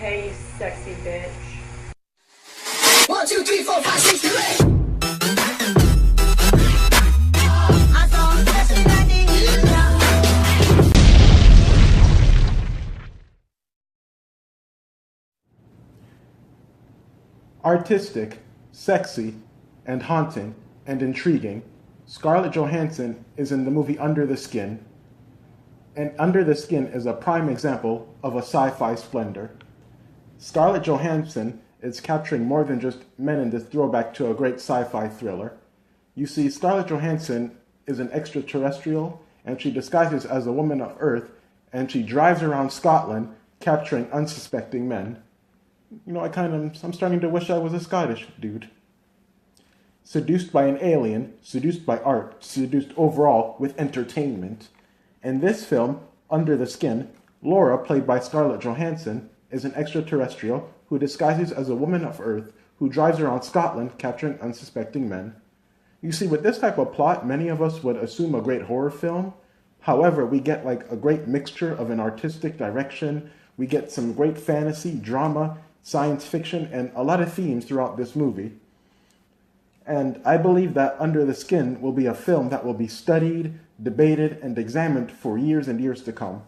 Hey, you sexy bitch. 1, 2, 3, 4, 5, 6, 7, 8. Artistic, sexy, and haunting, and intriguing, Scarlett Johansson is in the movie Under the Skin, and Under the Skin is a prime example of a sci-fi splendor. Scarlett Johansson is capturing more than just men in this throwback to a great sci-fi thriller. You see, Scarlett Johansson is an extraterrestrial, and she disguises as a woman of Earth, and she drives around Scotland capturing unsuspecting men. You know, I'm starting to wish I was a Scottish dude. Seduced by an alien, seduced by art, seduced overall with entertainment. In this film, Under the Skin, Laura, played by Scarlett Johansson, is an extraterrestrial who disguises as a woman of Earth who drives around Scotland capturing unsuspecting men. You see, with this type of plot, many of us would assume a great horror film. However, we get like a great mixture of an artistic direction. We get some great fantasy, drama, science fiction, and a lot of themes throughout this movie. And I believe that Under the Skin will be a film that will be studied, debated, and examined for years and years to come.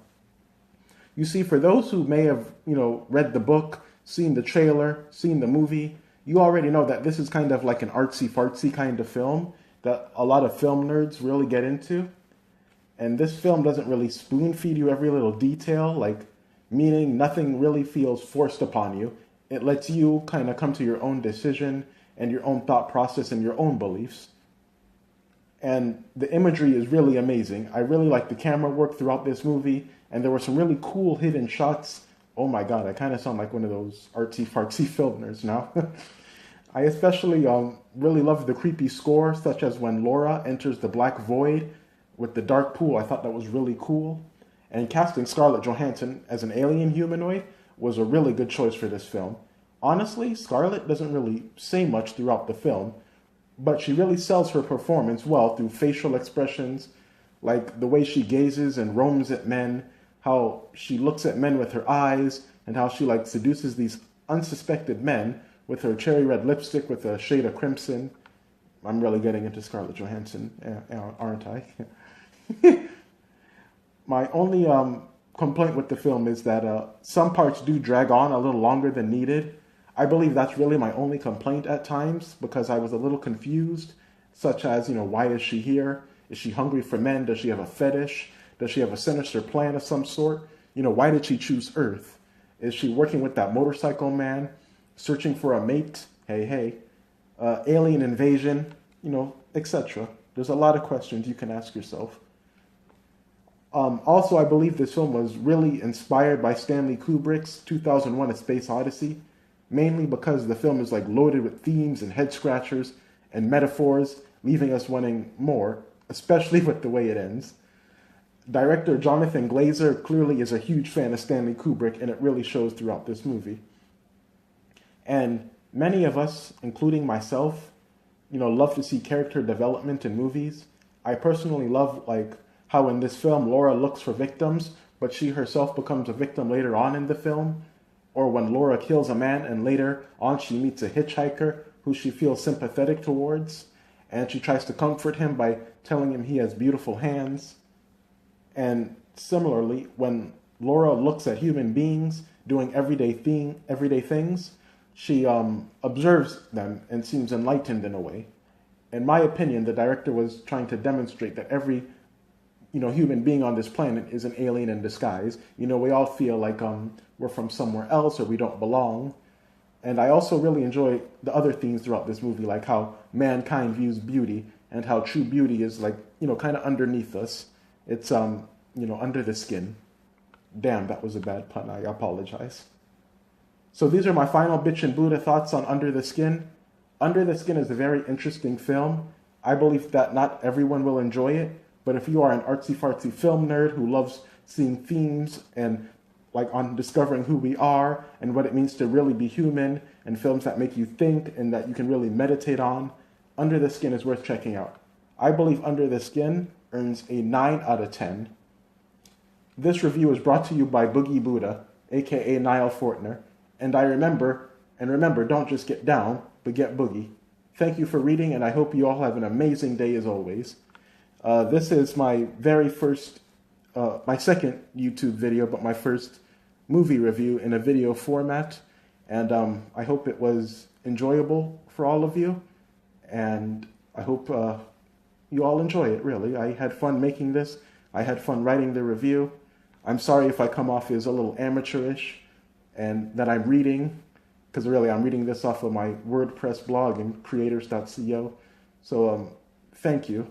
You see, for those who may have, read the book, seen the trailer, seen the movie, you already know that this is kind of like an artsy-fartsy kind of film that a lot of film nerds really get into. And this film doesn't really spoon-feed you every little detail, meaning nothing really feels forced upon you. It lets you kind of come to your own decision and your own thought process and your own beliefs. And the imagery is really amazing. I really like the camera work throughout this movie, and there were some really cool hidden shots. Oh my god, I kind of sound like one of those artsy-fartsy film nerds now. I especially really love the creepy score, such as when Laura enters the black void with the dark pool. I thought that was really cool. And casting Scarlett Johansson as an alien humanoid was a really good choice for this film. Honestly, Scarlett doesn't really say much throughout the film, but she really sells her performance well through facial expressions, like the way she gazes and roams at men, how she looks at men with her eyes, and how she seduces these unsuspected men with her cherry red lipstick with a shade of crimson. I'm really getting into Scarlett Johansson, aren't I? My only complaint with the film is that some parts do drag on a little longer than needed. I believe that's really my only complaint at times, because I was a little confused, such as, why is she here? Is she hungry for men? Does she have a fetish? Does she have a sinister plan of some sort? Why did she choose Earth? Is she working with that motorcycle man, searching for a mate? Hey. Alien invasion, etc. There's a lot of questions you can ask yourself. Also, I believe this film was really inspired by Stanley Kubrick's 2001: A Space Odyssey, mainly because the film is loaded with themes and head scratchers and metaphors, leaving us wanting more, especially with the way it ends. Director Jonathan Glazer clearly is a huge fan of Stanley Kubrick, and it really shows throughout this movie. And many of us, including myself, love to see character development in movies. I personally love how in this film Laura looks for victims, but she herself becomes a victim later on in the film. Or when Laura kills a man and later on she meets a hitchhiker who she feels sympathetic towards, and she tries to comfort him by telling him he has beautiful hands. And similarly, when Laura looks at human beings doing everyday things, she observes them and seems enlightened in a way. In my opinion, the director was trying to demonstrate that every human being on this planet is an alien in disguise. We all feel like we're from somewhere else or we don't belong. And I also really enjoy the other themes throughout this movie, like how mankind views beauty and how true beauty is kind of underneath us. It's, under the skin. Damn, that was a bad pun. I apologize. So these are my final bitch and Buddha thoughts on Under the Skin. Under the Skin is a very interesting film. I believe that not everyone will enjoy it, but if you are an artsy-fartsy film nerd who loves seeing themes and on discovering who we are and what it means to really be human, and films that make you think and that you can really meditate on, Under the Skin is worth checking out. I believe Under the Skin earns a 9 out of 10. This review is brought to you by Boogie Buddha, aka Nile Fortner, And remember, don't just get down, but get boogie. Thank you for reading, and I hope you all have an amazing day as always. This is my very first, my second YouTube video, but my first movie review in a video format. And I hope it was enjoyable for all of you. And I hope you all enjoy it, really. I had fun making this. I had fun writing the review. I'm sorry if I come off as a little amateurish and that I'm reading, because really I'm reading this off of my WordPress blog and creators.co. So thank you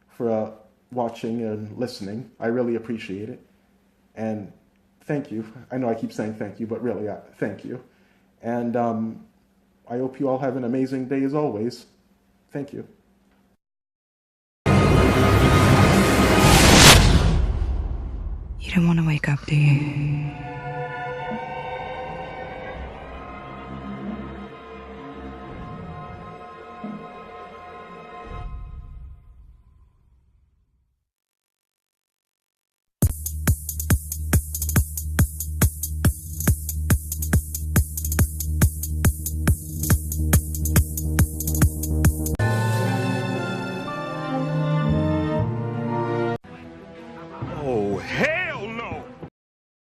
for watching and listening. I really appreciate it. And thank you. I know I keep saying thank you, but really, thank you. And I hope you all have an amazing day as always. Thank you. You don't want to wake up, do you?